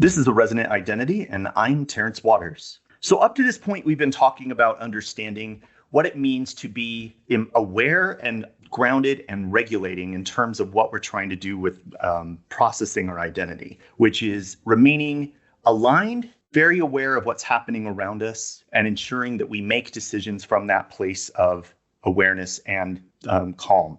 This is the Resonant Identity, and I'm Terence Waters. So up to this point, we've been talking about understanding what it means to be aware and grounded and regulating in terms of what we're trying to do with processing our identity, which is remaining aligned, very aware of what's happening around us, and ensuring that we make decisions from that place of awareness and calm.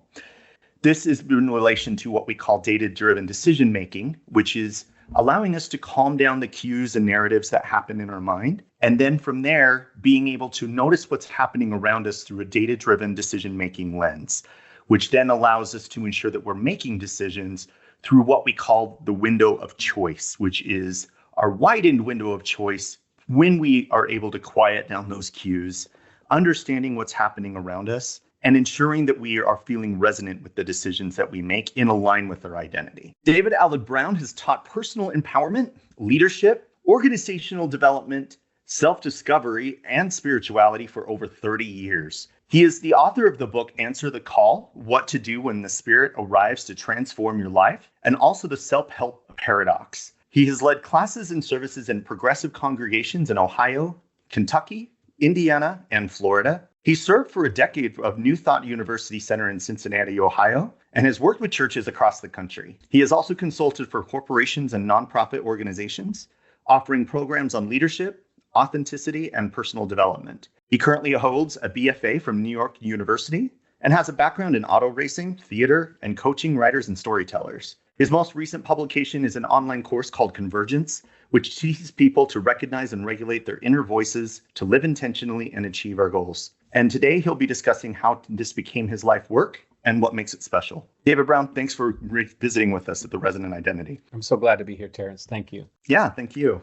This is in relation to what we call data-driven decision-making, which is allowing us to calm down the cues and narratives that happen in our mind. And then from there, being able to notice what's happening around us through a data-driven decision-making lens, which then allows us to ensure that we're making decisions through what we call the window of choice, which is our widened window of choice when we are able to quiet down those cues, understanding what's happening around us, and ensuring that we are feeling resonant with the decisions that we make in line with our identity. David Allen Brown has taught personal empowerment, leadership, organizational development, self-discovery, and spirituality for over 30 years. He is the author of the book, Answer the Call, What to Do When the Spirit Arrives to Transform Your Life, and also the Self-Help Paradox. He has led classes and services in progressive congregations in Ohio, Kentucky, Indiana, and Florida. He served for a decade of New Thought University Center in Cincinnati, Ohio, and has worked with churches across the country. He has also consulted for corporations and nonprofit organizations, offering programs on leadership, authenticity, and personal development. He currently holds a BFA from New York University and has a background in auto racing, theater, and coaching writers and storytellers. His most recent publication is an online course called Convergence, which teaches people to recognize and regulate their inner voices, to live intentionally and achieve our goals. And today he'll be discussing how this became his life work and what makes it special. David Brown, thanks for visiting with us at the Resonant Identity. I'm so glad to be here, Terence. Thank you. Yeah, thank you.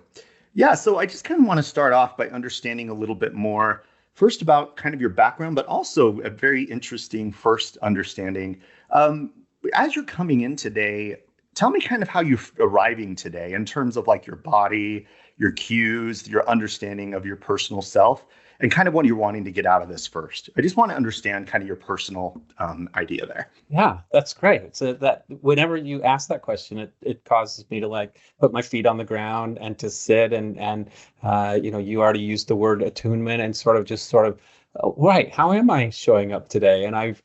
Yeah, so I just kind of want to start off by understanding a little bit more, first about kind of your background, but also a very interesting first understanding. As you're coming in today, tell me kind of how you're arriving today in terms of like your body, your cues, your understanding of your personal self, and kind of what you're wanting to get out of this first. I just want to understand kind of your personal idea there. Yeah, that's great. It's that whenever you ask that question, it causes me to like put my feet on the ground and to sit and you already used the word attunement and sort of right. How am I showing up today? And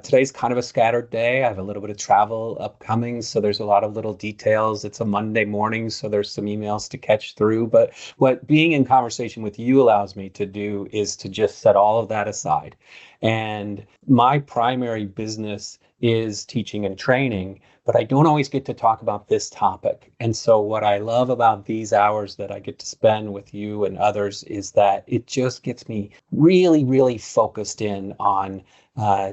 today's kind of a scattered day. I have a little bit of travel upcoming, so there's a lot of little details. It's a Monday morning, so there's some emails to catch through. But what being in conversation with you allows me to do is to just set all of that aside. And my primary business is teaching and training, but I don't always get to talk about this topic. And so what I love about these hours that I get to spend with you and others is that it just gets me really, really focused in on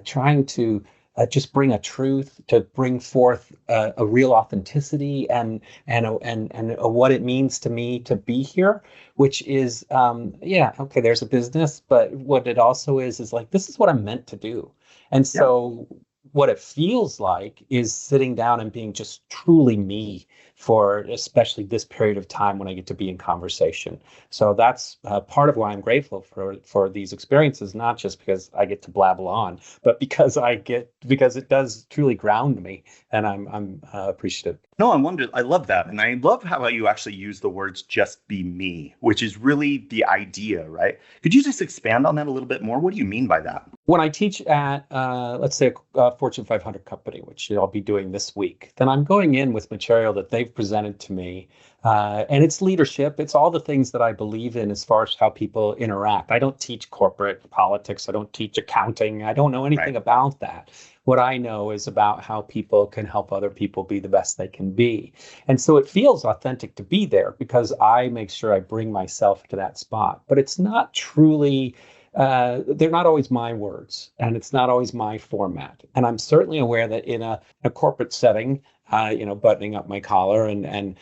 trying to just bring a truth, to bring forth a real authenticity and what it means to me to be here, which is, okay, there's a business, but what it also is like, this is what I'm meant to do. And so what it feels like is sitting down and being just truly me for especially this period of time when I get to be in conversation. So that's part of why I'm grateful for these experiences, not just because I get to blabble on, but because it does truly ground me, and I'm appreciative. No, I love that. And I love how you actually use the words just be me, which is really the idea, right? Could you just expand on that a little bit more? What do you mean by that? When I teach at, let's say, a Fortune 500 company, which I'll be doing this week, then I'm going in with material that they've presented to me. And it's leadership. It's all the things that I believe in as far as how people interact. I don't teach corporate politics. I don't teach accounting. I don't know anything about that. What I know is about how people can help other people be the best they can be. And so it feels authentic to be there because I make sure I bring myself to that spot. But it's not truly, they're not always my words, and it's not always my format. And I'm certainly aware that in a corporate setting, buttoning up my collar and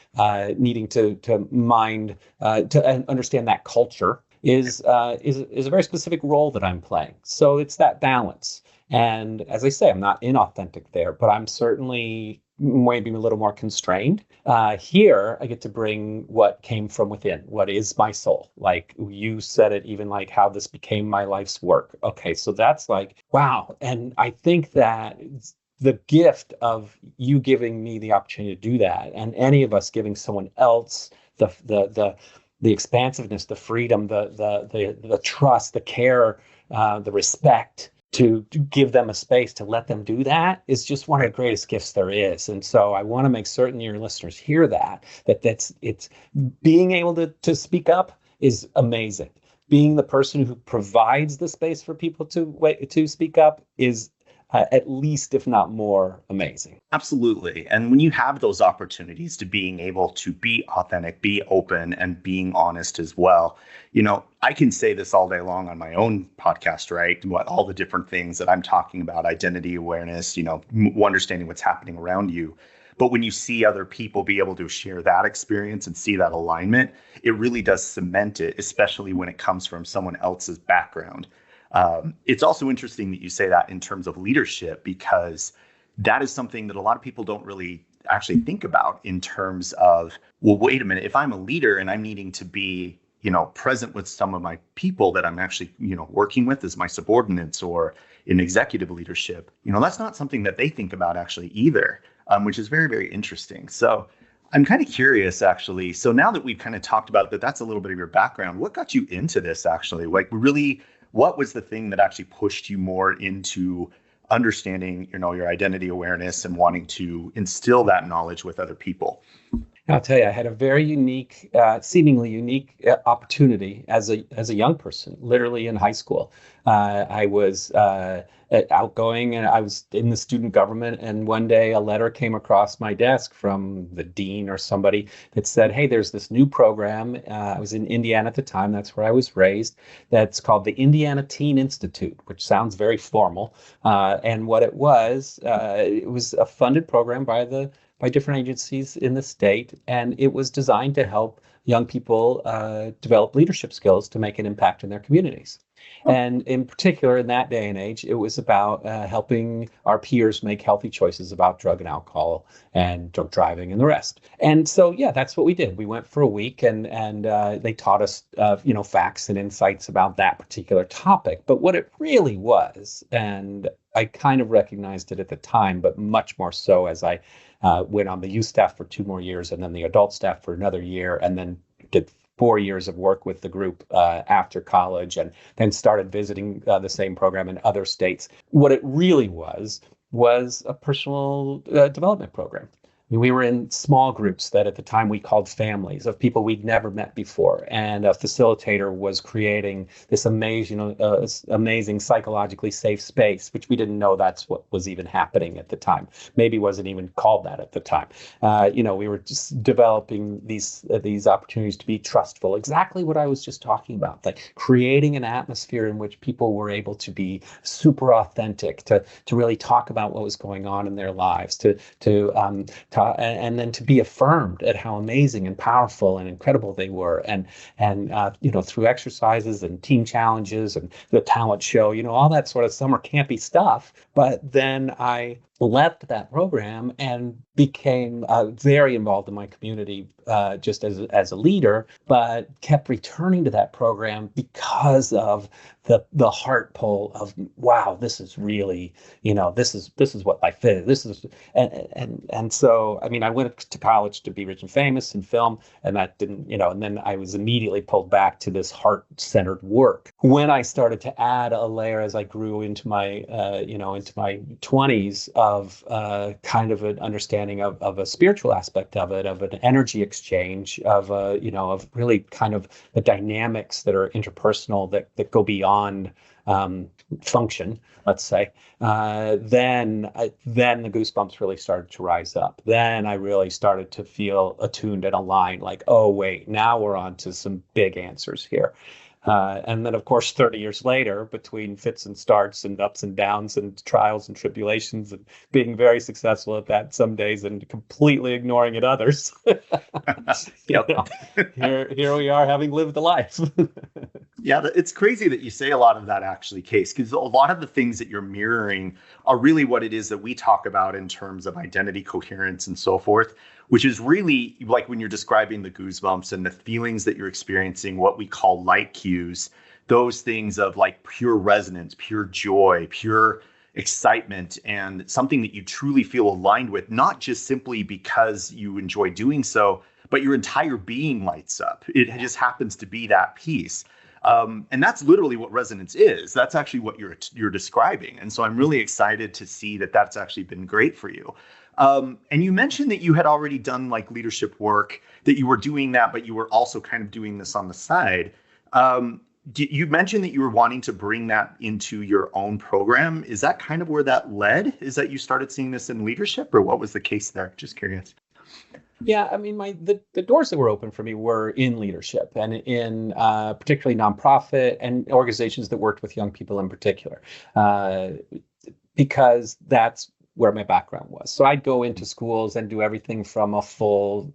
needing to mind, to understand that culture is a very specific role that I'm playing. So it's that balance. And as I say, I'm not inauthentic there, but I'm certainly maybe a little more constrained. Here, I get to bring what came from within, what is my soul. Like you said it, even like how this became my life's work. Okay, so that's like, wow. And I think that the gift of you giving me the opportunity to do that, and any of us giving someone else the expansiveness, the freedom, the trust, the care, the respect to give them a space to let them do that is just one of the greatest gifts there is. And so I want to make certain your listeners hear it's being able to speak up is amazing. Being the person who provides the space for people to speak up is at least, if not more, amazing. Absolutely. And when you have those opportunities to being able to be authentic, be open, and being honest as well, I can say this all day long on my own podcast, right? All the different things that I'm talking about, identity awareness, understanding what's happening around you. But when you see other people be able to share that experience and see that alignment, it really does cement it, especially when it comes from someone else's background. It's also interesting that you say that in terms of leadership, because that is something that a lot of people don't really actually think about in terms of, well, wait a minute, if I'm a leader and I'm needing to be, present with some of my people that I'm actually, working with as my subordinates or in executive leadership, that's not something that they think about actually either, which is very, very interesting. So I'm kind of curious, actually. So now that we've kind of talked about that, that's a little bit of your background. What got you into this, actually? Like, really, what was the thing that actually pushed you more into understanding, your identity awareness and wanting to instill that knowledge with other people? I'll tell you, I had a very unique, seemingly unique opportunity as a young person, literally in high school. I was outgoing and I was in the student government. And one day a letter came across my desk from the dean or somebody that said, hey, there's this new program. I was in Indiana at the time. That's where I was raised. That's called the Indiana Teen Institute, which sounds very formal. And what it was a funded program by different agencies in the state, and it was designed to help young people develop leadership skills to make an impact in their communities. And in particular, in that day and age, it was about helping our peers make healthy choices about drug and alcohol and drunk driving and the rest. And so, yeah, that's what we did. We went for a week and they taught us, facts and insights about that particular topic. But what it really was, and I kind of recognized it at the time, but much more so as I went on the youth staff for 2 more years and then the adult staff for another year, and then did 4 years of work with the group after college, and then started visiting the same program in other states. What it really was a personal development program. I mean, we were in small groups that at the time we called families of people we'd never met before. And a facilitator was creating this amazing psychologically safe space, which we didn't know that's what was even happening at the time. Maybe wasn't even called that at the time. We were just developing these opportunities to be trustful. Exactly what I was just talking about, like creating an atmosphere in which people were able to be super authentic, to really talk about what was going on in their lives, and then to be affirmed at how amazing and powerful and incredible they were, and through exercises and team challenges and the talent show, all that sort of summer campy stuff. But then I left that program and became very involved in my community just as a leader, but kept returning to that program because of the heart pull of, wow, this is really, this is what life is. This is, and so, I mean, I went to college to be rich and famous in film, and that didn't, and then I was immediately pulled back to this heart-centered work. When I started to add a layer as I grew into my 20s of kind of an understanding of a spiritual aspect of it, of an energy exchange, of really kind of the dynamics that are interpersonal that go beyond function, let's say, then the goosebumps really started to rise up. Then I really started to feel attuned and aligned, like, oh, wait, now we're on to some big answers here. And then, of course, 30 years later, between fits and starts and ups and downs and trials and tribulations and being very successful at that some days and completely ignoring at others, here we are having lived the life. Yeah, it's crazy that you say a lot of that actually, Case, because a lot of the things that you're mirroring are really what it is that we talk about in terms of identity coherence and so forth, which is really like when you're describing the goosebumps and the feelings that you're experiencing, what we call light cues, those things of like pure resonance, pure joy, pure excitement and something that you truly feel aligned with, not just simply because you enjoy doing so, but your entire being lights up. It just happens to be that piece. And that's literally what resonance is. That's actually what you're describing. And so I'm really excited to see that that's actually been great for you. And you mentioned that you had already done like leadership work, that you were doing that, but you were also kind of doing this on the side. You mentioned that you were wanting to bring that into your own program. Is that kind of where that led? Is that you started seeing this in leadership, or what was the case there? Just curious. Yeah, I mean, the doors that were open for me were in leadership and in particularly nonprofit and organizations that worked with young people in particular, because that's where my background was. So I'd go into schools and do everything from a full,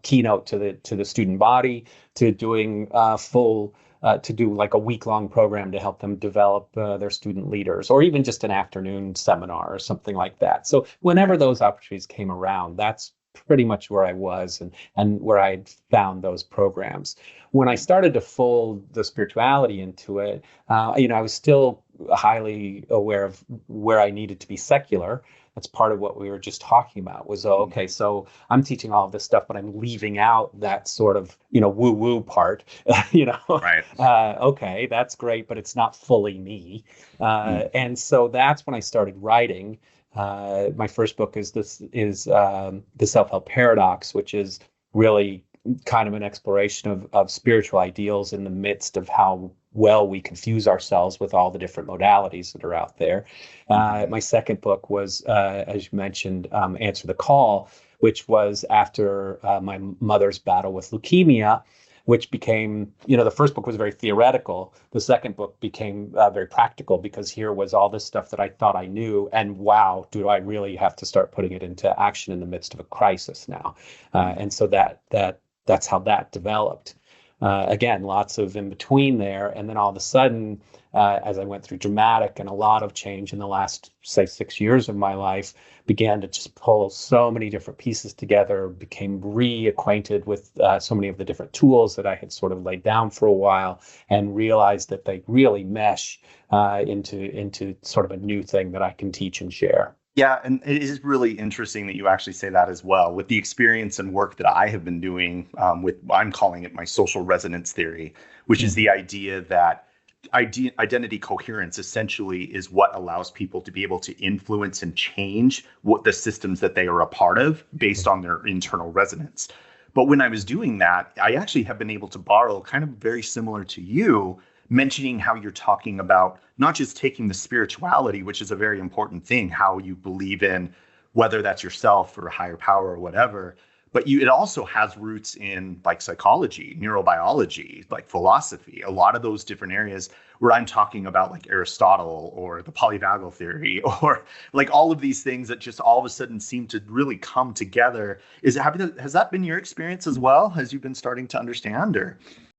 keynote to the student body to doing full. To do like a week-long program to help them develop their student leaders, or even just an afternoon seminar or something like that. So whenever those opportunities came around, that's pretty much where I was and where I found those programs. When I started to fold the spirituality into it, I was still highly aware of where I needed to be secular. That's part of what we were just talking about was, okay, so I'm teaching all of this stuff, but I'm leaving out that sort of, woo-woo part, Right. Okay, that's great, but it's not fully me. And so that's when I started writing. My first book is The Self-Help Paradox, which is really kind of an exploration of spiritual ideals in the midst of how well we confuse ourselves with all the different modalities that are out there. My second book was, as you mentioned, Answer the Call, which was after my mother's battle with leukemia, which became, the first book was very theoretical. The second book became very practical, because here was all this stuff that I thought I knew. And wow, do I really have to start putting it into action in the midst of a crisis now? And so that's how that developed. Again, lots of in between there. And then all of a sudden, as I went through dramatic and a lot of change in the last, say, 6 years of my life, began to just pull so many different pieces together, became reacquainted with so many of the different tools that I had sort of laid down for a while, and realized that they really mesh into sort of a new thing that I can teach and share. Yeah, and it is really interesting that you actually say that as well. With the experience and work that I have been doing I'm calling it my social resonance theory, which is the idea that identity coherence essentially is what allows people to be able to influence and change what the systems that they are a part of based on their internal resonance. But when I was doing that, I actually have been able to borrow, kind of very similar to you, mentioning how you're talking about not just taking the spirituality, which is a very important thing, how you believe in, whether that's yourself or a higher power or whatever, but it also has roots in like psychology, neurobiology, like philosophy, a lot of those different areas where I'm talking about like Aristotle or the polyvagal theory, or like all of these things that just all of a sudden seem to really come together. Has that been your experience as well? Has you been starting to understand, or?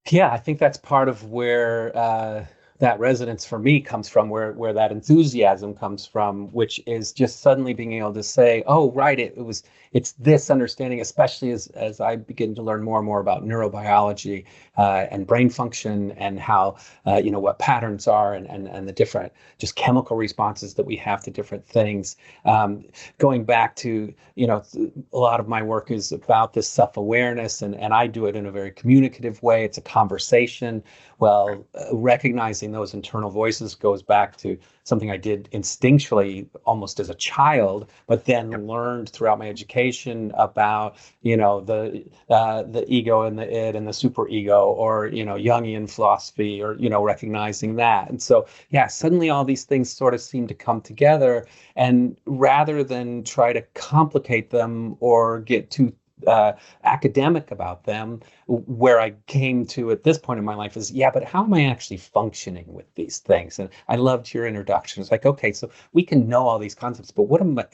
Yeah, I think that's part of where that resonance for me comes from, where that enthusiasm comes from, which is just suddenly being able to say, oh, right, it's this understanding, especially as I begin to learn more and more about neurobiology and brain function, and how, what patterns are, and the different just chemical responses that we have to different things. Going back to, a lot of my work is about this self-awareness, and I do it in a very communicative way. It's a conversation. Well, recognizing those internal voices goes back to something I did instinctually almost as a child, but then learned throughout my education about, the ego and the id and the superego, or, Jungian philosophy, or, recognizing that. And so, yeah, suddenly all these things sort of seem to come together, and rather than try to complicate them or get too academic about them, where I came to at this point in my life is, but how am I actually functioning with these things? And I loved your introduction. It's like, okay, so we can know all these concepts, but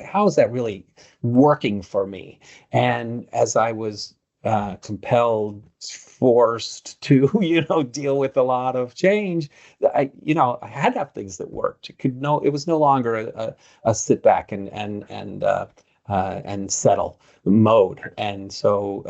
how is that really working for me? And as I was compelled, forced to, deal with a lot of change, I had to have things that worked. It was no longer a sit back and settle mode. And so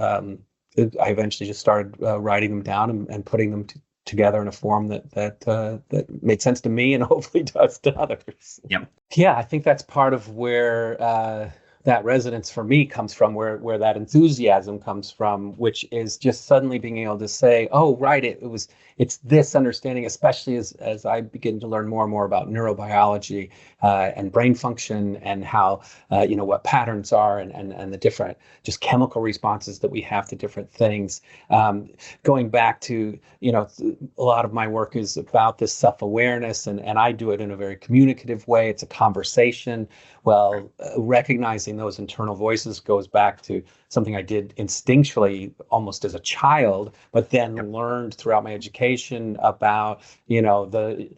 I eventually just started writing them down and putting them together in a form that made sense to me and hopefully does to others. Yep. Yeah, I think that's part of where that resonance for me comes from, where that enthusiasm comes from, which is just suddenly being able to say, oh, right, it's this understanding, especially as I begin to learn more and more about neurobiology and brain function and how, what patterns are and the different just chemical responses that we have to different things. Going back to, a lot of my work is about this self-awareness, and I do it in a very communicative way. It's a conversation. Well, recognizing those internal voices goes back to something I did instinctually almost as a child, but then learned throughout my education about, the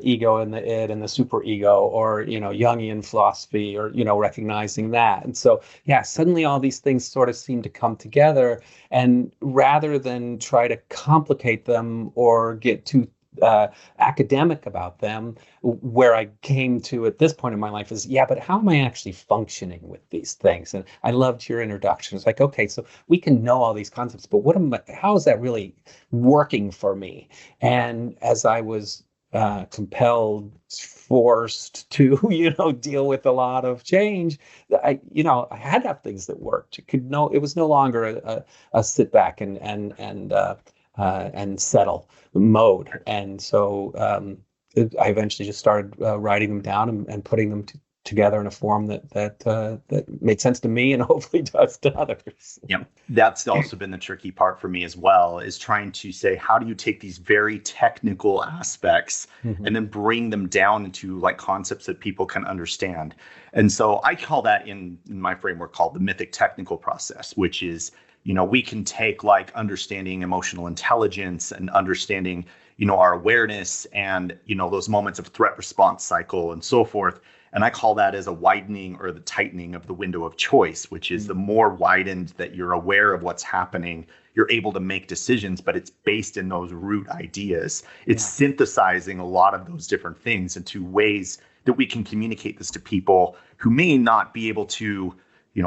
ego and the id and the superego, or, Jungian philosophy, or, recognizing that. And so, suddenly all these things sort of seem to come together, and rather than try to complicate them or get too academic about them, where I came to at this point in my life is, but how am I actually functioning with these things? And I loved your introduction. It's like, okay, so we can know all these concepts, but how is that really working for me? And as I was compelled, forced to, deal with a lot of change, I had to have things that worked. It was no longer a sit back and settle mode. And so I eventually just started writing them down and putting them together in a form that made sense to me and hopefully does to others. Yep. That's also been the tricky part for me as well, is trying to say, how do you take these very technical aspects and then bring them down into like concepts that people can understand? And so I call that in my framework called the mythic technical process, which is, we can take like understanding emotional intelligence and understanding, our awareness and, those moments of threat response cycle and so forth. And I call that as a widening or the tightening of the window of choice, which is the more widened that you're aware of what's happening, you're able to make decisions, but it's based in those root ideas. It's synthesizing a lot of those different things into ways that we can communicate this to people who may not be able to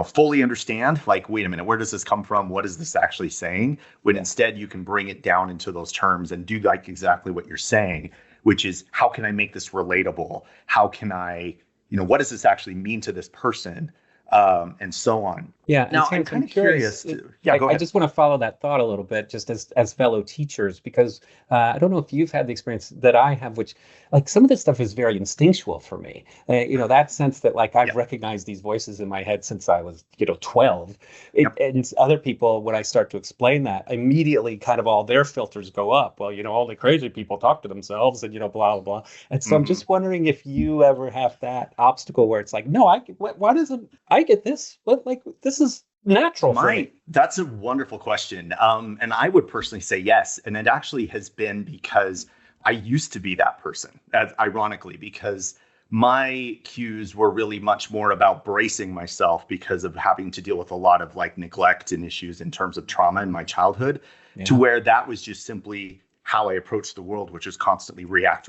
fully understand, like, wait a minute, where does this come from? What is this actually saying? When instead you can bring it down into those terms and do like exactly what you're saying, which is, how can I make this relatable? How can I, what does this actually mean to this person? And so on. Yeah. Now, I'm kind of curious. Go ahead. I just want to follow that thought a little bit, just as fellow teachers, because I don't know if you've had the experience that I have, which like some of this stuff is very instinctual for me. That sense that like I've recognized these voices in my head since I was, 12. And other people, when I start to explain that, immediately kind of all their filters go up. Well, only crazy people talk to themselves and, blah, blah, blah. And so I'm just wondering if you ever have that obstacle where it's like, no, why doesn't I get this? Like this is natural for me. That's a wonderful question. And I would personally say yes. And it actually has been because I used to be that person, ironically, because my cues were really much more about bracing myself because of having to deal with a lot of like neglect and issues in terms of trauma in my childhood, to where that was just simply how I approached the world, which is constantly react,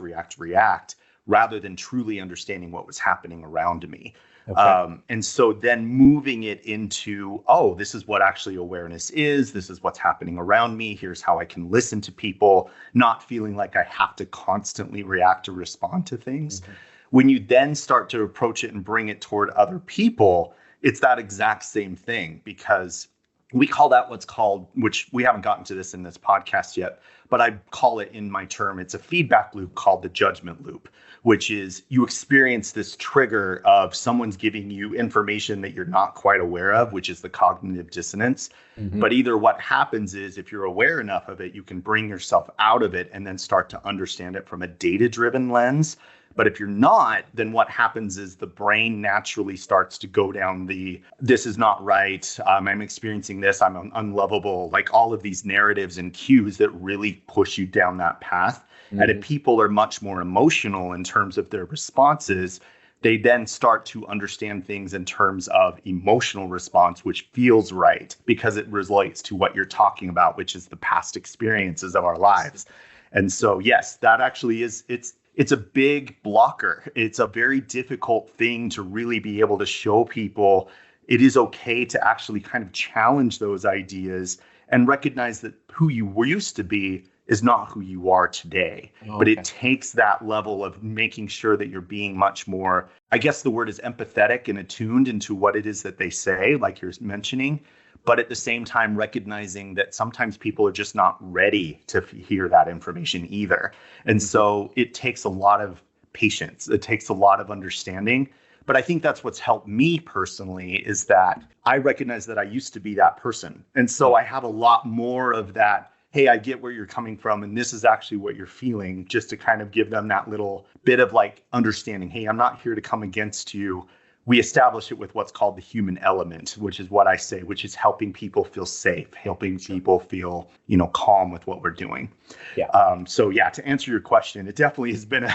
rather than truly understanding what was happening around me. Okay. And so then moving it into, this is what actually awareness is. This is what's happening around me. Here's how I can listen to people, not feeling like I have to constantly react or respond to things. When you then start to approach it and bring it toward other people, it's that exact same thing, because we call that what's called, which we haven't gotten to this in this podcast yet, but I call it in my term, it's a feedback loop called the judgment loop, which is you experience this trigger of someone's giving you information that you're not quite aware of, which is the cognitive dissonance. But either what happens is, if you're aware enough of it, you can bring yourself out of it and then start to understand it from a data-driven lens. But if you're not, then what happens is the brain naturally starts to go down this is not right, I'm experiencing this, I'm unlovable, like all of these narratives and cues that really push you down that path. And if people are much more emotional in terms of their responses, they then start to understand things in terms of emotional response, which feels right because it relates to what you're talking about, which is the past experiences of our lives. And so, yes, that actually it's a big blocker. It's a very difficult thing to really be able to show people it is okay to actually kind of challenge those ideas and recognize that who you used to be is not who you are today. Oh, but okay. it takes that level of making sure that you're being much more, I guess the word is empathetic and attuned into what it is that they say, like you're mentioning, but at the same time recognizing that sometimes people are just not ready to hear that information either. And so it takes a lot of patience. It takes a lot of understanding. But I think that's what's helped me personally, is that I recognize that I used to be that person. And so I have a lot more of that, hey, I get where you're coming from, and this is actually what you're feeling, just to kind of give them that little bit of like understanding. Hey, I'm not here to come against you. We establish it with what's called the human element, which is what I say, which is helping people feel safe, helping people feel, calm with what we're doing. Yeah. So to answer your question, it definitely has been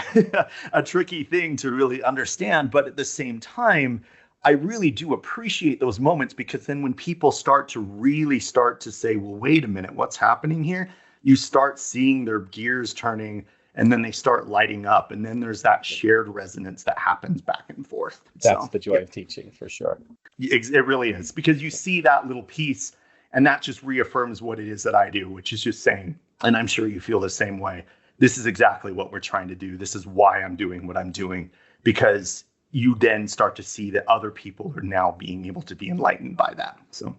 a tricky thing to really understand. But at the same time, I really do appreciate those moments, because then when people start to say, well, wait a minute, what's happening here? You start seeing their gears turning, and then they start lighting up. And then there's that shared resonance that happens back and forth. That's the joy of teaching, for sure. It really is, because you see that little piece, and that just reaffirms what it is that I do, which is just saying, and I'm sure you feel the same way, this is exactly what we're trying to do. This is why I'm doing what I'm doing, because you then start to see that other people are now being able to be enlightened by that. So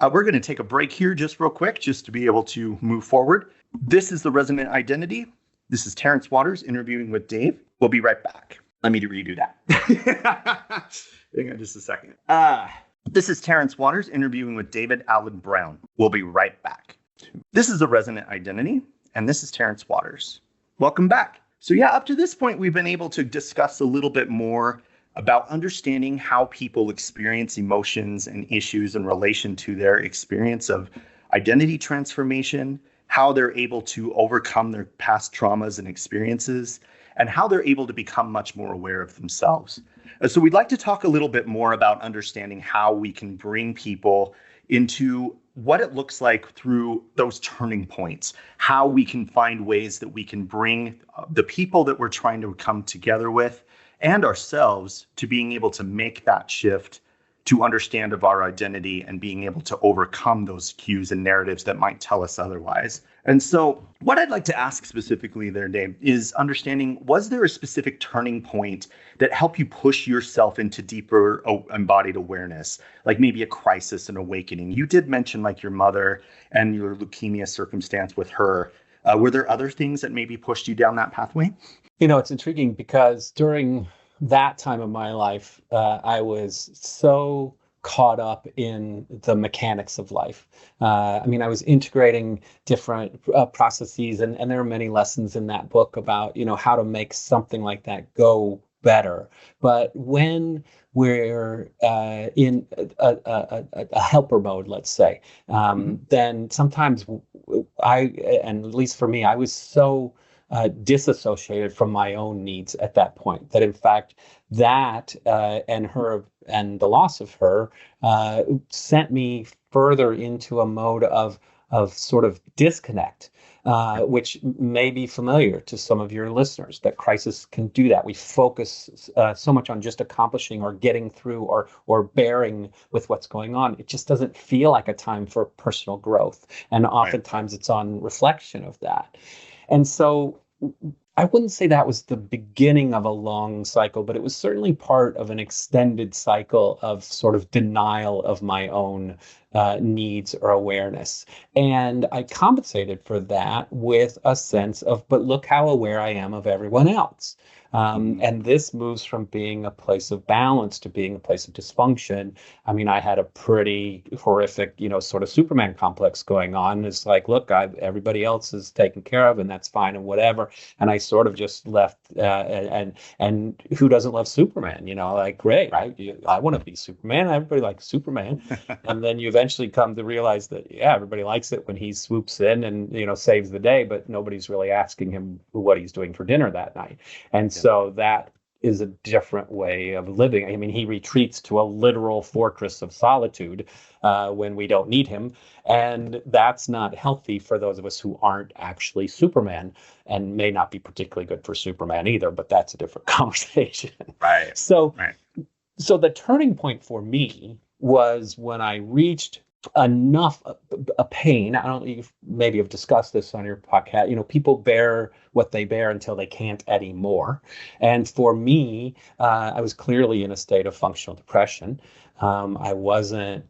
we're going to take a break here just real quick, just to be able to move forward. This is the Resonant Identity. This is Terence Waters interviewing with Dave. We'll be right back. Let me redo that. Hang on just a second. This is Terence Waters interviewing with David Allen Brown. We'll be right back. This is the Resonant Identity, and this is Terence Waters. Welcome back. So up to this point, we've been able to discuss a little bit more about understanding how people experience emotions and issues in relation to their experience of identity transformation, how they're able to overcome their past traumas and experiences, and how they're able to become much more aware of themselves. So we'd like to talk a little bit more about understanding how we can bring people into what it looks like through those turning points, how we can find ways that we can bring the people that we're trying to come together with and ourselves to being able to make that shift to understand of our identity and being able to overcome those cues and narratives that might tell us otherwise. And so what I'd like to ask specifically there, Dave, is understanding, was there a specific turning point that helped you push yourself into deeper embodied awareness, like maybe a crisis, an awakening? You did mention like your mother and your leukemia circumstance with her. Were there other things that maybe pushed you down that pathway? It's intriguing because during that time of my life, I was so caught up in the mechanics of life. I was integrating different processes, and there are many lessons in that book about, how to make something like that go better. But when we're in a helper mode, let's say, then sometimes and at least for me, I was so disassociated from my own needs at that point, that in fact that and the loss of her sent me further into a mode of sort of disconnect, which may be familiar to some of your listeners, that crisis can do that. We focus so much on just accomplishing or getting through or bearing with what's going on. It just doesn't feel like a time for personal growth. And oftentimes it's on reflection of that. And so I wouldn't say that was the beginning of a long cycle, but it was certainly part of an extended cycle of sort of denial of my own needs or awareness. And I compensated for that with a sense of, but look how aware I am of everyone else. And this moves from being a place of balance to being a place of dysfunction. I had a pretty horrific, sort of Superman complex going on. It's like, look, everybody else is taken care of, and that's fine and whatever. And I sort of just left, and who doesn't love Superman? Like, great, I want to be Superman. Everybody likes Superman. And then you eventually come to realize that, everybody likes it when he swoops in and, saves the day, but nobody's really asking him what he's doing for dinner that night. And so that is a different way of living. He retreats to a literal fortress of solitude when we don't need him. And that's not healthy for those of us who aren't actually Superman, and may not be particularly good for Superman either, but that's a different conversation. Right. So the turning point for me was when I reached enough a pain. I don't know, you maybe have discussed this on your podcast. People bear what they bear until they can't anymore. And for me, I was clearly in a state of functional depression. I wasn't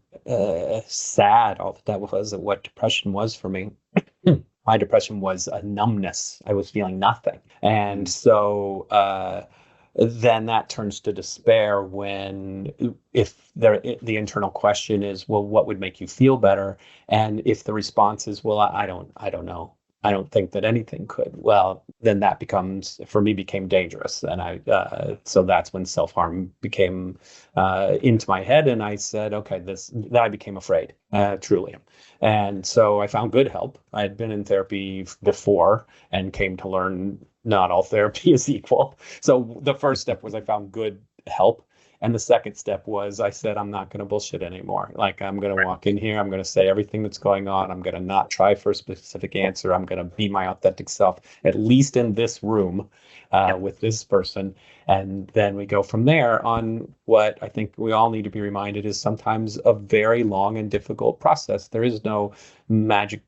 sad. All that was what depression was for me. My depression was a numbness. I was feeling nothing. And so then that turns to despair when, if the internal question is, well, what would make you feel better? And if the response is, well, I don't know. I don't think that anything could. Well, then that became dangerous. And so that's when self-harm became into my head. And I said, okay, then I became afraid, truly. And so I found good help. I had been in therapy before and came to learn not all therapy is equal. So the first step was I found good help. And the second step was I said, I'm not going to bullshit anymore. Like, I'm going to walk in here. I'm going to say everything that's going on. I'm going to not try for a specific answer. I'm going to be my authentic self, at least in this room with this person. And then we go from there on what I think we all need to be reminded is sometimes a very long and difficult process. There is no magic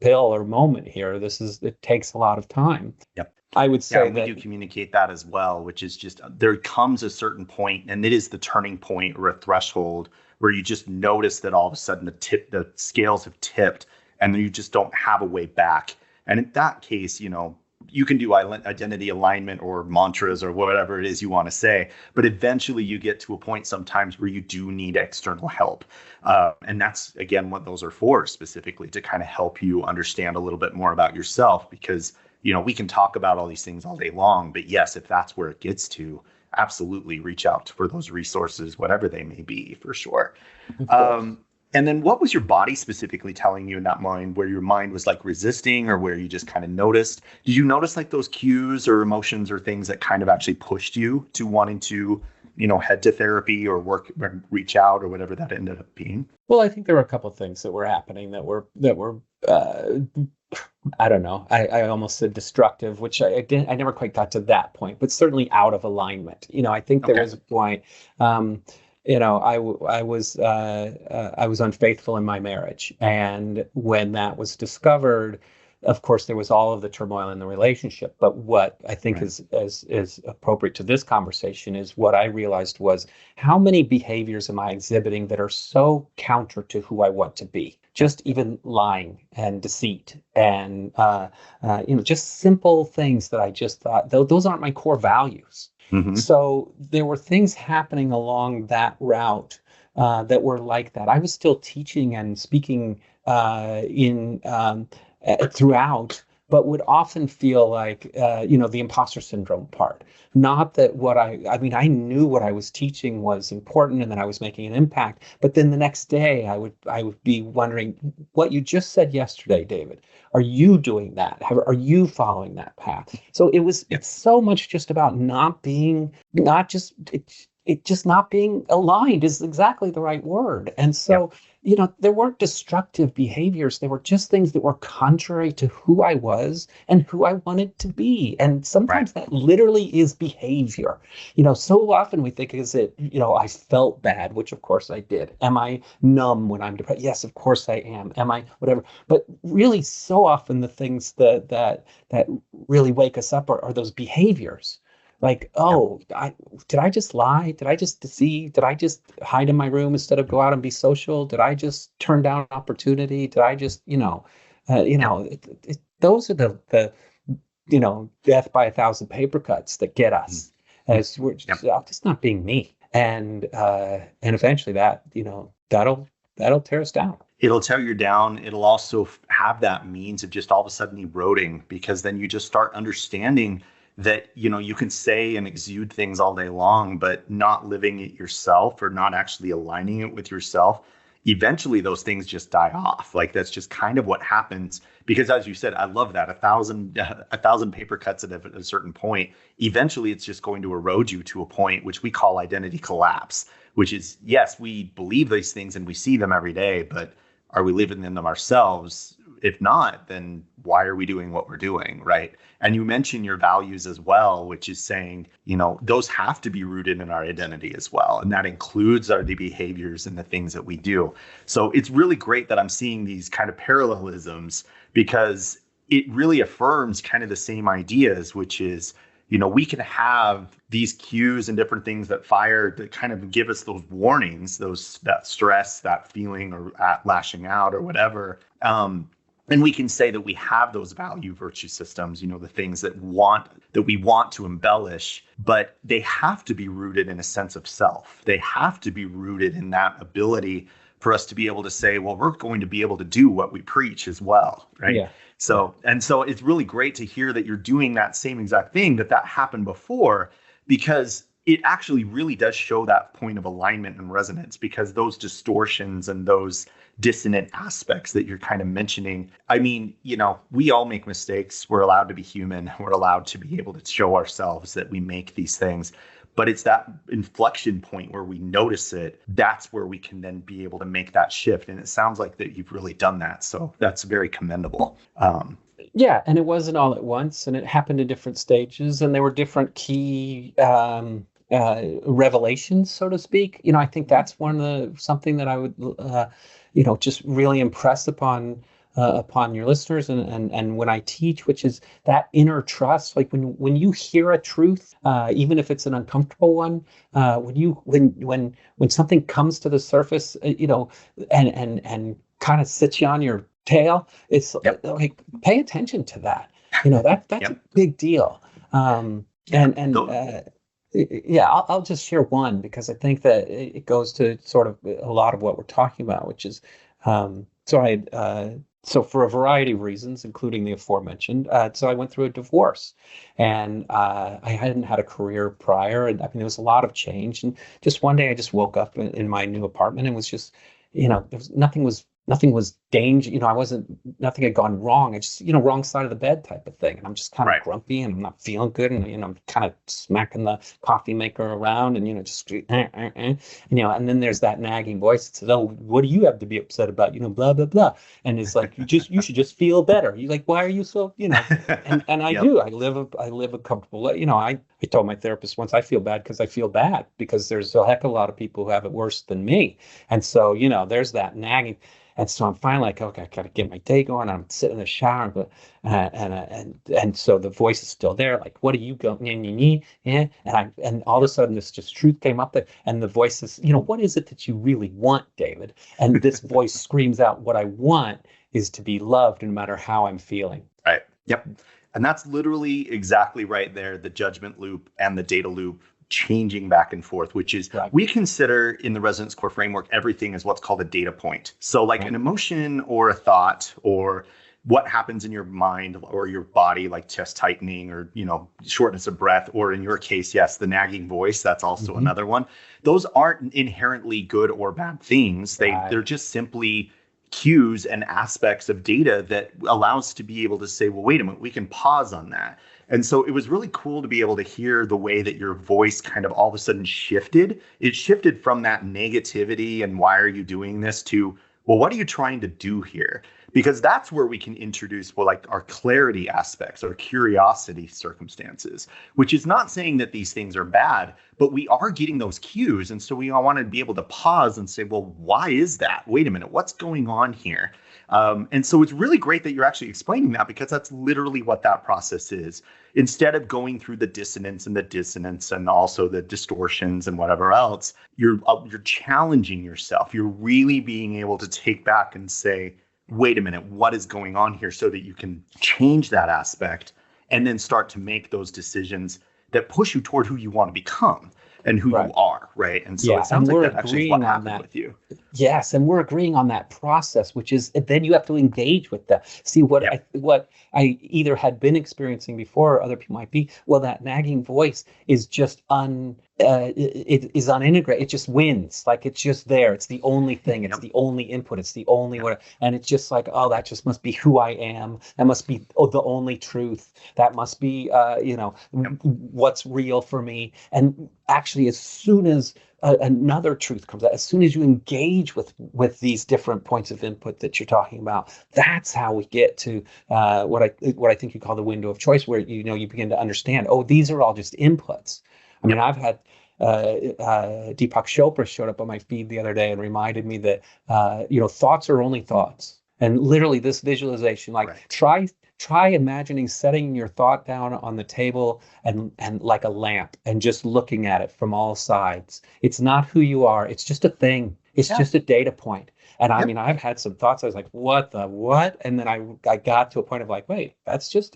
pill or moment here. It takes a lot of time. Yep. I would say we do communicate that as well, which is just there comes a certain point, and it is the turning point or a threshold where you just notice that all of a sudden the scales have tipped, and you just don't have a way back. And in that case, you can do identity alignment or mantras or whatever it is you want to say, but eventually you get to a point sometimes where you do need external help. And that's, again, what those are for, specifically to kind of help you understand a little bit more about yourself, because we can talk about all these things all day long, but yes, if that's where it gets to, absolutely reach out for those resources, whatever they may be, for sure. And then what was your body specifically telling you in that moment, where your mind was like resisting, or where you just kind of noticed? Did you notice like those cues or emotions or things that kind of actually pushed you to wanting to, head to therapy or reach out, or whatever that ended up being? Well, I think there were a couple of things that were happening that were I don't know. I almost said destructive, which I never quite got to that point, but certainly out of alignment. I think there was a point. I was unfaithful in my marriage, and when that was discovered, of course, there was all of the turmoil in the relationship. But what I think is appropriate to this conversation is what I realized was, how many behaviors am I exhibiting that are so counter to who I want to be? Just even lying and deceit and, just simple things that I just thought, those aren't my core values. Mm-hmm. So there were things happening along that route that were like that. I was still teaching and speaking throughout, but would often feel like, the imposter syndrome part. Not that I knew what I was teaching was important and that I was making an impact, but then the next day I would be wondering, what you just said yesterday, David, are you doing that? Are you following that path? So it's so much just about not being aligned is exactly the right word. And so, there weren't destructive behaviors. There were just things that were contrary to who I was and who I wanted to be. And sometimes that literally is behavior. So often we think, is it, I felt bad, which of course I did. Am I numb when I'm depressed? Yes, of course I am. Am I whatever? But really, so often the things that really wake us up are those behaviors. Like, did I just lie? Did I just deceive? Did I just hide in my room instead of go out and be social? Did I just turn down an opportunity? Did I just, those are the death by 1,000 paper cuts that get us. As we're just not being me. And eventually that'll tear us down. It'll tear you down. It'll also have that means of just all of a sudden eroding, because then you just start understanding that, you can say and exude things all day long, but not living it yourself or not actually aligning it with yourself. Eventually those things just die off. Like, that's just kind of what happens, because as you said, I love that 1,000 paper cuts at a certain point. Eventually it's just going to erode you to a point which we call identity collapse, which is, yes, we believe these things and we see them every day, but are we living in them ourselves? if not, then why are we doing what we're doing, right? And you mentioned your values as well, which is saying, those have to be rooted in our identity as well. And that includes the behaviors and the things that we do. So it's really great that I'm seeing these kind of parallelisms, because it really affirms kind of the same ideas, which is, we can have these cues and different things that fire that kind of give us those warnings, that stress, that feeling, or lashing out or whatever. And we can say that we have those value virtue systems, the things that we want to embellish, but they have to be rooted in a sense of self. They have to be rooted in that ability for us to be able to say, well, we're going to be able to do what we preach as well, right? Yeah. So it's really great to hear that you're doing that same exact thing, that happened before, because it actually really does show that point of alignment and resonance, because those distortions and those dissonant aspects that you're kind of mentioning, I mean, we all make mistakes. We're allowed to be human. We're allowed to be able to show ourselves that we make these things. But it's that inflection point where we notice it. That's where we can then be able to make that shift. And it sounds like that you've really done that. So that's very commendable. Yeah, and it wasn't all at once, and it happened in different stages, and there were different key revelations, so to speak. I think that's something that I would, just really impress upon your listeners and when I teach, which is that inner trust. Like when you hear a truth, even if it's an uncomfortable one, when something comes to the surface, and kind of sits you on your tail, it's like, pay attention to that. That's a big deal. Yeah, I'll just share one, because I think that it goes to sort of a lot of what we're talking about, which is so for a variety of reasons, including the aforementioned, so I went through a divorce, and I hadn't had a career prior, and I mean there was a lot of change, and just one day I just woke up in my new apartment and was just, there was nothing was danger. Nothing had gone wrong. I just, wrong side of the bed type of thing. And I'm just kind of grumpy, and I'm not feeling good. And, I'm kind of smacking the coffee maker around, and, just, and then there's that nagging voice that says, oh, what do you have to be upset about? Blah, blah, blah. And it's like, you should just feel better. You're like, why are you so, and I do, I live a comfortable, I told my therapist once, I feel bad because I feel bad, because there's a heck of a lot of people who have it worse than me. And so, there's that nagging. And so I'm finally like, okay, I got to get my day going. I'm sitting in the shower, but and so the voice is still there. Like, what are you going? Yeah. And all of a sudden, this just truth came up there, and the voice says, what is it that you really want, David? And this voice screams out, what I want is to be loved, no matter how I'm feeling. Right. Yep. And that's literally exactly right there. The judgment loop and the data loop changing back and forth, which is we consider in the Resonance Core framework, everything is what's called a data point. So like an emotion or a thought or what happens in your mind or your body, like chest tightening or, shortness of breath, or in your case, yes, the nagging voice, that's also another one. Those aren't inherently good or bad things. They're just simply cues and aspects of data that allow us to be able to say, well, wait a minute, we can pause on that. And so it was really cool to be able to hear the way that your voice kind of all of a sudden shifted. It shifted from that negativity and why are you doing this to, well, what are you trying to do here? Because that's where we can introduce, well, like our clarity aspects or curiosity circumstances, which is not saying that these things are bad, but we are getting those cues. And so we all want to be able to pause and say, well, why is that? Wait a minute, what's going on here? And so it's really great that you're actually explaining that, because that's literally what that process is. Instead of going through the dissonance and also the distortions and whatever else, you're challenging yourself. You're really being able to take back and say, wait a minute, what is going on here, so that you can change that aspect and then start to make those decisions that push you toward who you want to become and who you are, right? And so it sounds like that actually is what happened with you. Yes, and we're agreeing on that process, which is then you have to engage with that. See what I either had been experiencing before, or other people might be. Well, that nagging voice is just it is unintegrated. It just wins. Like, it's just there. It's the only thing. It's the only input. It's the only whatever. And it's just like, oh, that just must be who I am. That must be the only truth. That must be what's real for me. And actually, as soon as another truth comes out. As soon as you engage with these different points of input that you're talking about, that's how we get to what I think you call the window of choice, where you begin to understand, oh, these are all just inputs. I mean, I've had Deepak Chopra showed up on my feed the other day and reminded me that thoughts are only thoughts, and literally this visualization, like try imagining setting your thought down on the table and like a lamp and just looking at it from all sides. It's not who you are. It's just a thing. It's just a data point. And I mean, I've had some thoughts. I was like, what? And then I got to a point of like, wait, that's just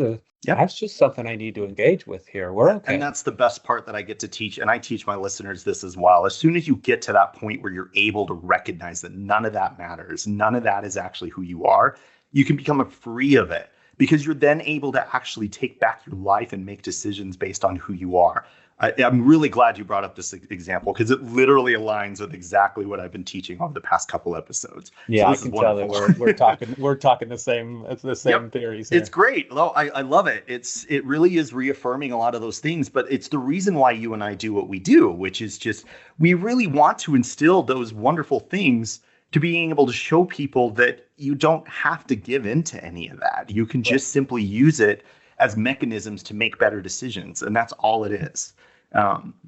something I need to engage with here. We're okay. And that's the best part that I get to teach. And I teach my listeners this as well. As soon as you get to that point where you're able to recognize that none of that matters, none of that is actually who you are, you can become free of it. Because you're then able to actually take back your life and make decisions based on who you are. I'm really glad you brought up this example, because it literally aligns with exactly what I've been teaching over the past couple episodes. Yeah, so I can tell that we're talking the same theories here. It's great. I love it. It really is reaffirming a lot of those things, but it's the reason why you and I do what we do, which is just we really want to instill those wonderful things to being able to show people that you don't have to give into any of that. You can just simply use it as mechanisms to make better decisions. And that's all it is.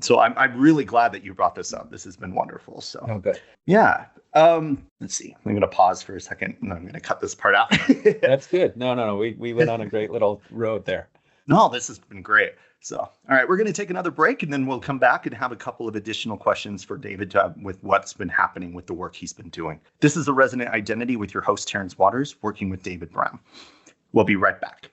So I'm really glad that you brought this up. This has been wonderful. So, good. Yeah. Let's see. I'm going to pause for a second and I'm going to cut this part out. That's good. No. We went on a great little road there. No, this has been great. So, all right, we're going to take another break and then we'll come back and have a couple of additional questions for David with what's been happening with the work he's been doing. This is the Resonant Identity with your host, Terence Waters, working with David Brown. We'll be right back.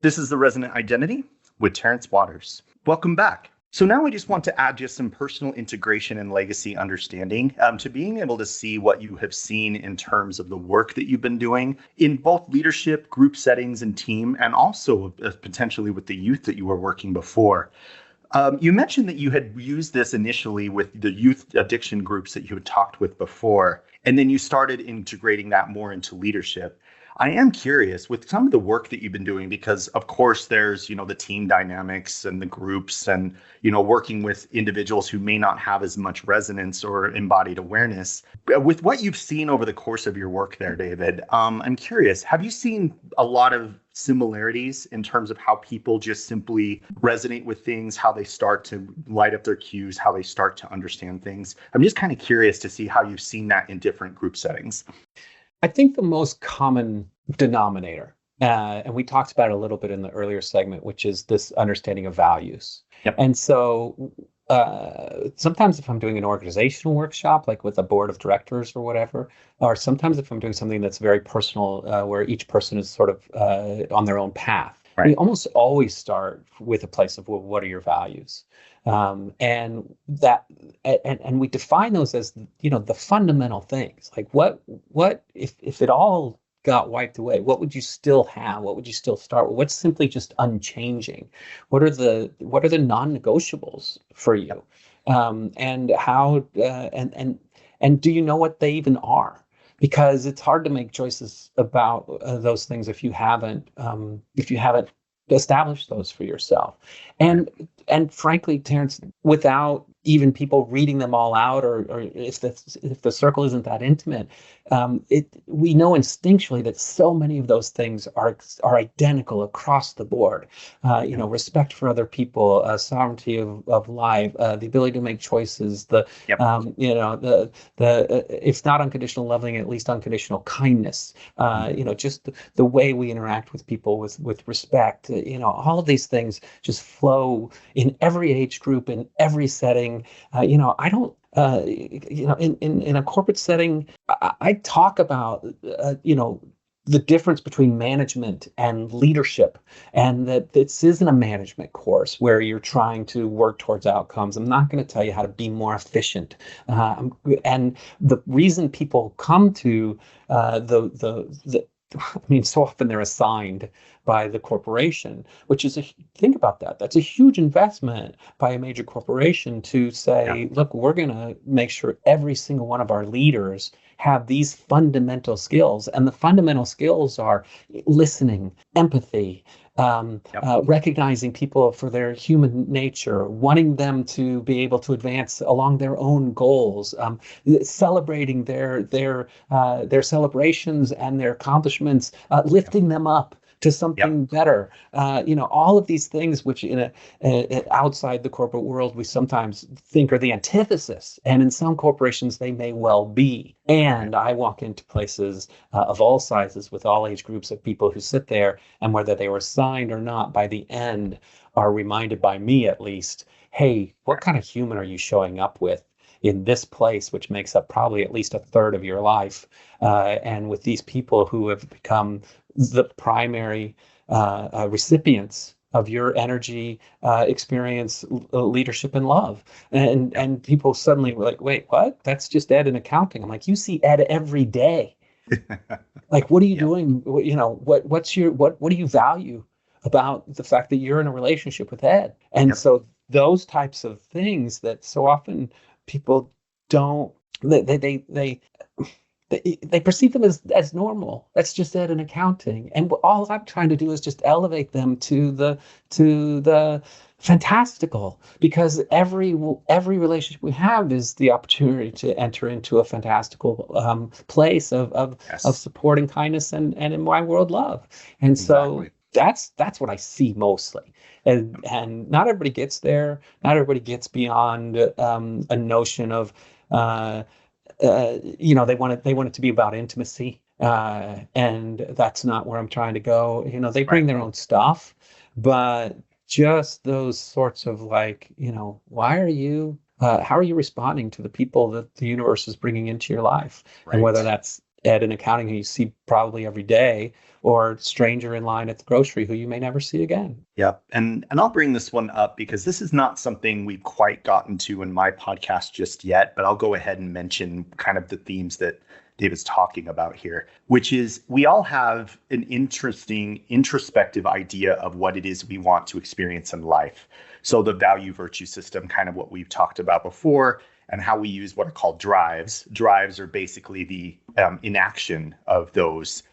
This is the Resonant Identity with Terence Waters. Welcome back. So now I just want to add just some personal integration and legacy understanding to being able to see what you have seen in terms of the work that you've been doing in both leadership, group settings, and team, and also potentially with the youth that you were working before. You mentioned that you had used this initially with the youth addiction groups that you had talked with before, and then you started integrating that more into leadership. I am curious with some of the work that you've been doing, because of course there's, the team dynamics and the groups and, working with individuals who may not have as much resonance or embodied awareness. With what you've seen over the course of your work there, David, I'm curious, have you seen a lot of similarities in terms of how people just simply resonate with things, how they start to light up their cues, how they start to understand things? I'm just kind of curious to see how you've seen that in different group settings. I think the most common denominator, and we talked about it a little bit in the earlier segment, which is this understanding of values. Yep. And so sometimes if I'm doing an organizational workshop, like with a board of directors or whatever, or sometimes if I'm doing something that's very personal, where each person is sort of on their own path, we almost always start with a place of, well, what are your values? And we define those as, the fundamental things. Like what if it all got wiped away, what would you still have? What would you still start with? What's simply just unchanging? What are the non-negotiables for you? And how, and do you know what they even are? Because it's hard to make choices about those things if you haven't established those for yourself. And frankly, Terence, without even people reading them all out, or if the circle isn't that intimate, we know instinctually that so many of those things are identical across the board. Respect for other people, sovereignty of life, the ability to make choices, if not unconditional loving, at least unconditional kindness. Just the way we interact with people with respect. All of these things just flow in every age group, in every setting. I don't. In a corporate setting, I talk about the difference between management and leadership, and that this isn't a management course where you're trying to work towards outcomes. I'm not going to tell you how to be more efficient. And the reason people come to so often they're assigned by the corporation, which is think about that. That's a huge investment by a major corporation to say, look, we're going to make sure every single one of our leaders have these fundamental skills. And the fundamental skills are listening, empathy, Yep. recognizing people for their human nature, wanting them to be able to advance along their own goals, celebrating their celebrations and their accomplishments, lifting them up to something Yep. better. All of these things, which outside the corporate world, we sometimes think are the antithesis. And in some corporations, they may well be. And I walk into places of all sizes with all age groups of people who sit there, and whether they were signed or not, by the end are reminded, by me at least, hey, what kind of human are you showing up with in this place, which makes up probably at least a third of your life, and with these people who have become the primary recipients of your energy, experience, leadership, and love. And people suddenly were like, wait, what? That's just Ed in accounting. I'm like, you see Ed every day. Like, what are you doing? What do you value about the fact that you're in a relationship with Ed? And so those types of things that so often people don't, they perceive them as normal. That's just Ed in accounting. And all I'm trying to do is just elevate them to the fantastical, because every relationship we have is the opportunity to enter into a fantastical place of support and kindness and in my world, love. And so that's what I see mostly. And not everybody gets there. Not everybody gets beyond a notion of they want it to be about intimacy, and that's not where I'm trying to go. They bring their own stuff, but just those sorts of like, why are you how are you responding to the people that the universe is bringing into your life? And whether that's Ed in accounting, who you see probably every day, or stranger in line at the grocery who you may never see again. Yep. And I'll bring this one up because this is not something we've quite gotten to in my podcast just yet, but I'll go ahead and mention kind of the themes that David's talking about here, which is we all have an interesting introspective idea of what it is we want to experience in life. So the value virtue system, kind of what we've talked about before, and how we use what are called drives. Drives are basically the inaction of those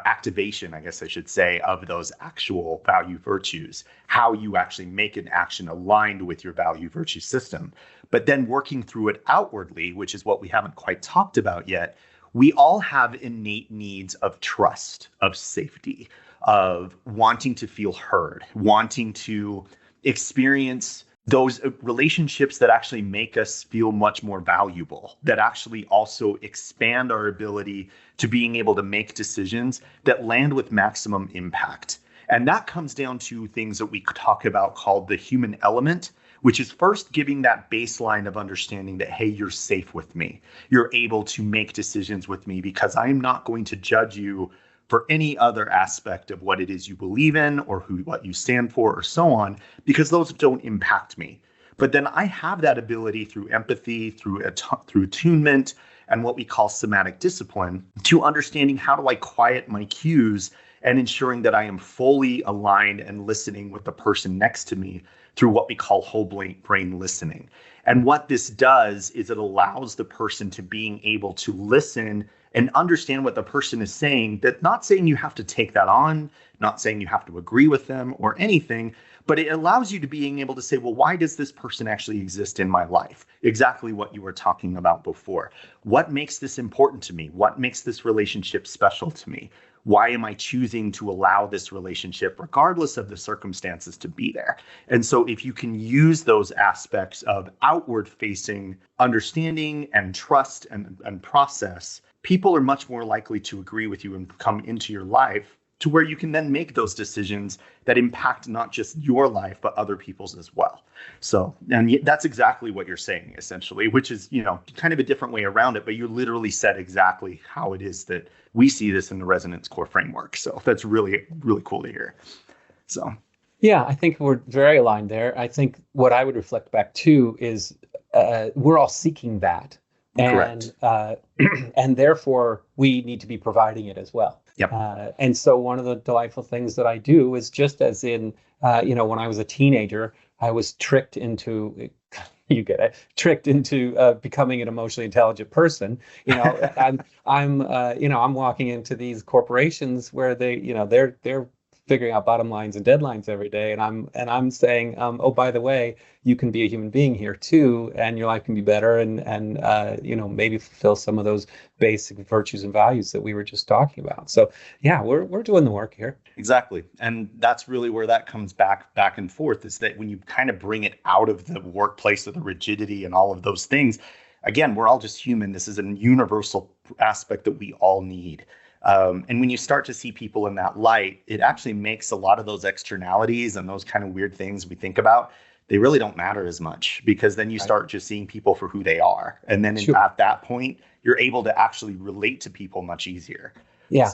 activation, I guess I should say, of those actual value virtues, how you actually make an action aligned with your value virtue system. But then working through it outwardly, which is what we haven't quite talked about yet, we all have innate needs of trust, of safety, of wanting to feel heard, wanting to experience those relationships that actually make us feel much more valuable, that actually also expand our ability to being able to make decisions that land with maximum impact. And that comes down to things that we talk about called the human element, which is first giving that baseline of understanding that, hey, you're safe with me. You're able to make decisions with me because I'm not going to judge you for any other aspect of what it is you believe in or what you stand for or so on, because those don't impact me. But then I have that ability through empathy, through attunement, and what we call somatic discipline, to understanding how do I quiet my cues and ensuring that I am fully aligned and listening with the person next to me through what we call whole brain listening. And what this does is it allows the person to being able to listen and understand what the person is saying, that not saying you have to take that on, not saying you have to agree with them or anything, but it allows you to being able to say, well, why does this person actually exist in my life? Exactly what you were talking about before. What makes this important to me? What makes this relationship special to me? Why am I choosing to allow this relationship, regardless of the circumstances, to be there? And so if you can use those aspects of outward facing understanding and trust and process, people are much more likely to agree with you and come into your life to where you can then make those decisions that impact not just your life, but other people's as well. So, and that's exactly what you're saying, essentially, which is, kind of a different way around it, but you literally said exactly how it is that we see this in the Resonance Core framework. So that's really, really cool to hear. So, yeah, I think we're very aligned there. I think what I would reflect back to is we're all seeking that. And and therefore we need to be providing it as well. Yep. And so one of the delightful things that I do is just as in, when I was a teenager, I was tricked into, tricked into becoming an emotionally intelligent person. I'm walking into these corporations where they're figuring out bottom lines and deadlines every day. And I'm saying, oh, by the way, you can be a human being here too, and your life can be better, and maybe fulfill some of those basic virtues and values that we were just talking about. So yeah, we're doing the work here. Exactly. And that's really where that comes back and forth, is that when you kind of bring it out of the workplace of the rigidity and all of those things, again, we're all just human. This is a universal aspect that we all need. And when you start to see people in that light, it actually makes a lot of those externalities and those kind of weird things we think about, they really don't matter as much, because then you start just seeing people for who they are. And then at that point, you're able to actually relate to people much easier. Yeah.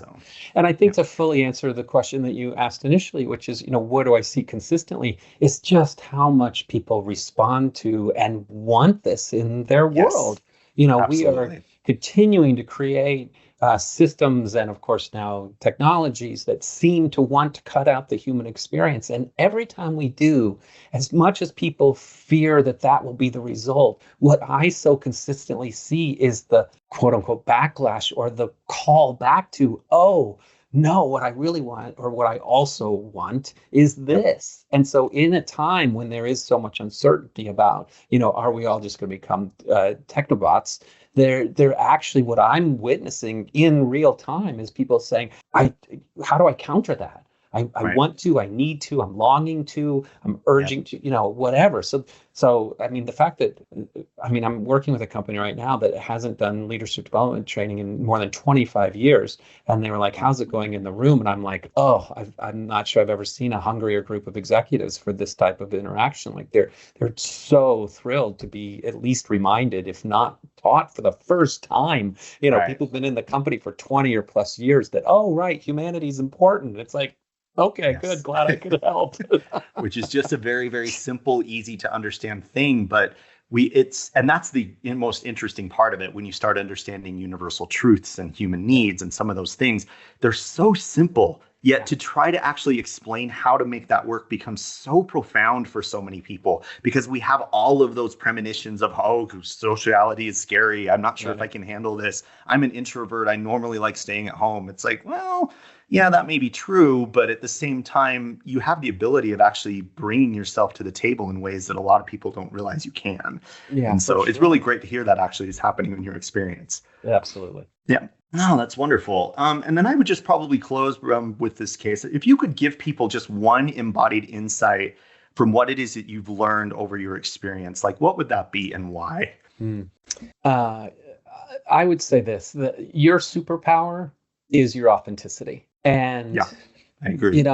And I think to fully answer the question that you asked initially, which is, what do I see consistently, is just how much people respond to and want this in their world. We are continuing to create systems and, of course, now technologies that seem to want to cut out the human experience. And every time we do, as much as people fear that will be the result, what I so consistently see is the quote unquote backlash, or the call back to, oh, no, what I really want, or what I also want, is this. And so in a time when there is so much uncertainty about, are we all just going to become technobots? They're actually, what I'm witnessing in real time is people saying, how do I counter that? I want to, I need to, I'm longing to, I'm urging to, whatever. So, I mean, the fact that, I'm working with a company right now that hasn't done leadership development training in more than 25 years. And they were like, how's it going in the room? And I'm like, I'm not sure I've ever seen a hungrier group of executives for this type of interaction. Like they're so thrilled to be at least reminded, if not taught for the first time, people have been in the company for 20 or plus years that, oh, right, humanity is important. It's like, okay, good. Glad I could help. Which is just a very, very simple, easy to understand thing. But and that's the most interesting part of it. When you start understanding universal truths and human needs and some of those things, they're so simple. Yet to try to actually explain how to make that work becomes so profound for so many people, because we have all of those premonitions of, sociality is scary. I'm not sure if I can handle this. I'm an introvert. I normally like staying at home. It's like, well, yeah, that may be true. But at the same time, you have the ability of actually bringing yourself to the table in ways that a lot of people don't realize you can. Yeah, and so it's really great to hear that actually is happening in your experience. Absolutely. Yeah. Oh, that's wonderful. And then I would just probably close with this case. If you could give people just one embodied insight from what it is that you've learned over your experience, like what would that be and why? I would say this, that your superpower is your authenticity. And, yeah, I agree.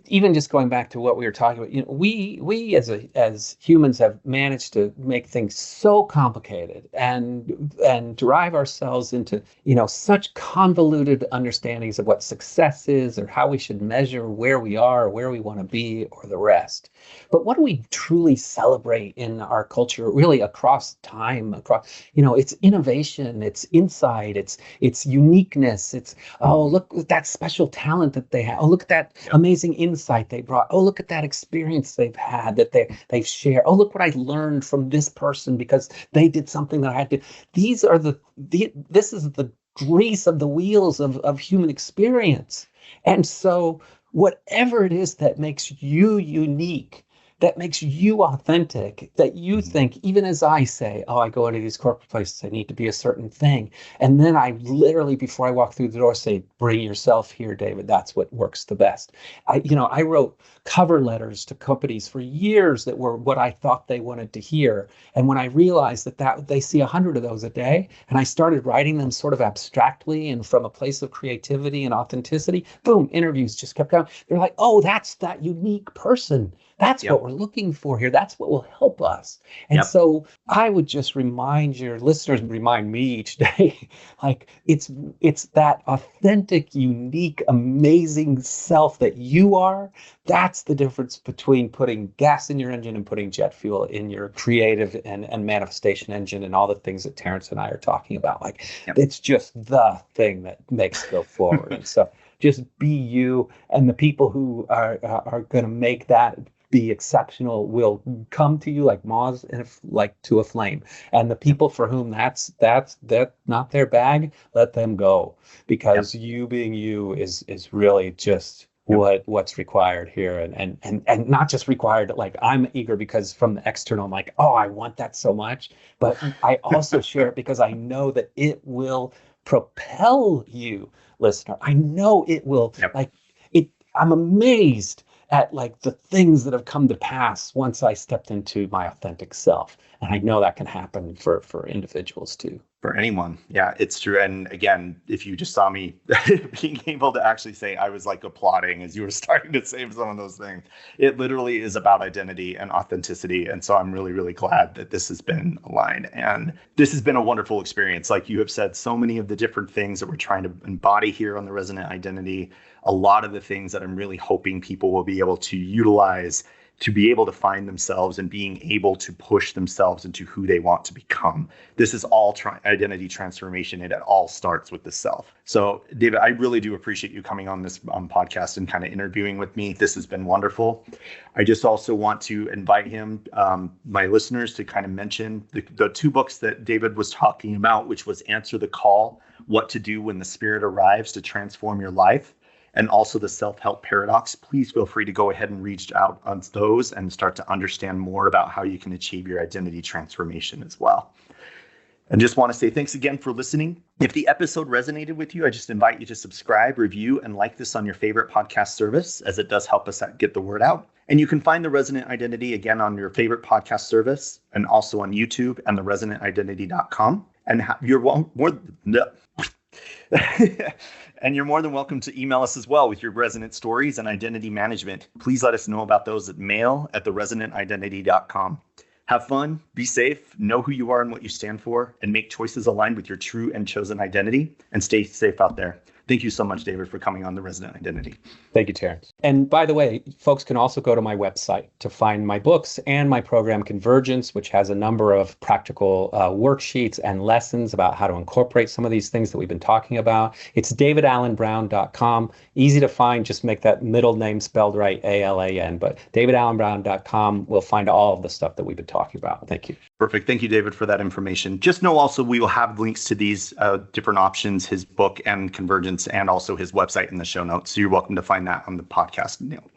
Even just going back to what we were talking about, we as humans have managed to make things so complicated and drive ourselves into, such convoluted understandings of what success is, or how we should measure where we are, or where we want to be, or the rest. But what do we truly celebrate in our culture, really across time, it's innovation, it's insight, it's uniqueness, it's, oh, look at that special talent that they have. Oh, look at that amazing insight they brought. Oh, look at that experience they've had that they've shared. Oh, look what I learned from this person because they did something that I had to. These are this is the grease of the wheels of human experience. And so whatever it is that makes you unique, that makes you authentic, that you think, even as I say, I go into these corporate places, I need to be a certain thing. And then I literally, before I walk through the door, say, bring yourself here, David. That's what works the best. I wrote cover letters to companies for years that were what I thought they wanted to hear. And when I realized that they see 100 of those a day, and I started writing them sort of abstractly and from a place of creativity and authenticity, boom, interviews just kept going. They're like, oh, that's that unique person. That's what we're looking for here. That's what will help us. And so I would just remind your listeners, remind me each day, like it's that authentic, unique, amazing self that you are. That's the difference between putting gas in your engine and putting jet fuel in your creative and manifestation engine and all the things that Terence and I are talking about. Like it's just the thing that makes it go forward. And so just be you, and the people who are going to make that be exceptional will come to you like moths like to a flame. And the people for whom that's not their bag, let them go, because you being you is really just what's required here, and not just required, like I'm eager because from the external I'm like, oh, I want that so much, but I also share it because I know that it will propel you, listener. I know it will. Like it, I'm amazed at like the things that have come to pass once I stepped into my authentic self. And I know that can happen for individuals too. For anyone. Yeah, it's true. And again, if you just saw me being able to actually say, I was like applauding as you were starting to say some of those things. It literally is about identity and authenticity. And so I'm really, really glad that this has been aligned. And this has been a wonderful experience. Like you have said, so many of the different things that we're trying to embody here on the Resonant Identity, a lot of the things that I'm really hoping people will be able to utilize to be able to find themselves and being able to push themselves into who they want to become. This is all identity transformation, and it all starts with the self. So, David, I really do appreciate you coming on this podcast and kind of interviewing with me. This has been wonderful. I just also want to invite my listeners to kind of mention the two books that David was talking about, which was Answer the Call, What to Do When the Spirit Arrives to Transform Your Life, and also the Self-Help Paradox. Please feel free to go ahead and reach out on those and start to understand more about how you can achieve your identity transformation as well. And just want to say thanks again for listening. If the episode resonated with you, I just invite you to subscribe, review, and like this on your favorite podcast service, as it does help us get the word out. And you can find the Resonant Identity again on your favorite podcast service and also on YouTube and the resonantidentity.com. And you're and you're more than welcome to email us as well with your resonant stories and identity management. Please let us know about those at mail@theresonantidentity.com. Have fun, be safe, know who you are and what you stand for, and make choices aligned with your true and chosen identity. And stay safe out there. Thank you so much, David, for coming on the Resonant Identity. Thank you, Terence. And by the way, folks can also go to my website to find my books and my program Convergence, which has a number of practical worksheets and lessons about how to incorporate some of these things that we've been talking about. It's davidallenbrown.com. Easy to find. Just make that middle name spelled right, ALAN. But davidallenbrown.com will find all of the stuff that we've been talking about. Thank you. Perfect. Thank you, David, for that information. Just know also we will have links to these different options, his book and Convergence, and also his website in the show notes. So you're welcome to find that on the podcast note.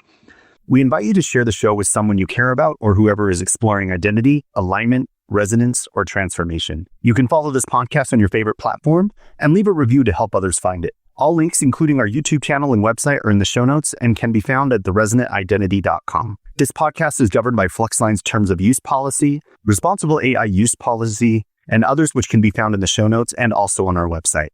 We invite you to share the show with someone you care about or whoever is exploring identity, alignment, resonance, or transformation. You can follow this podcast on your favorite platform and leave a review to help others find it. All links, including our YouTube channel and website, are in the show notes and can be found at theresonantidentity.com. This podcast is governed by FlexLine's Terms of Use Policy, Responsible AI Use Policy, and others which can be found in the show notes and also on our website.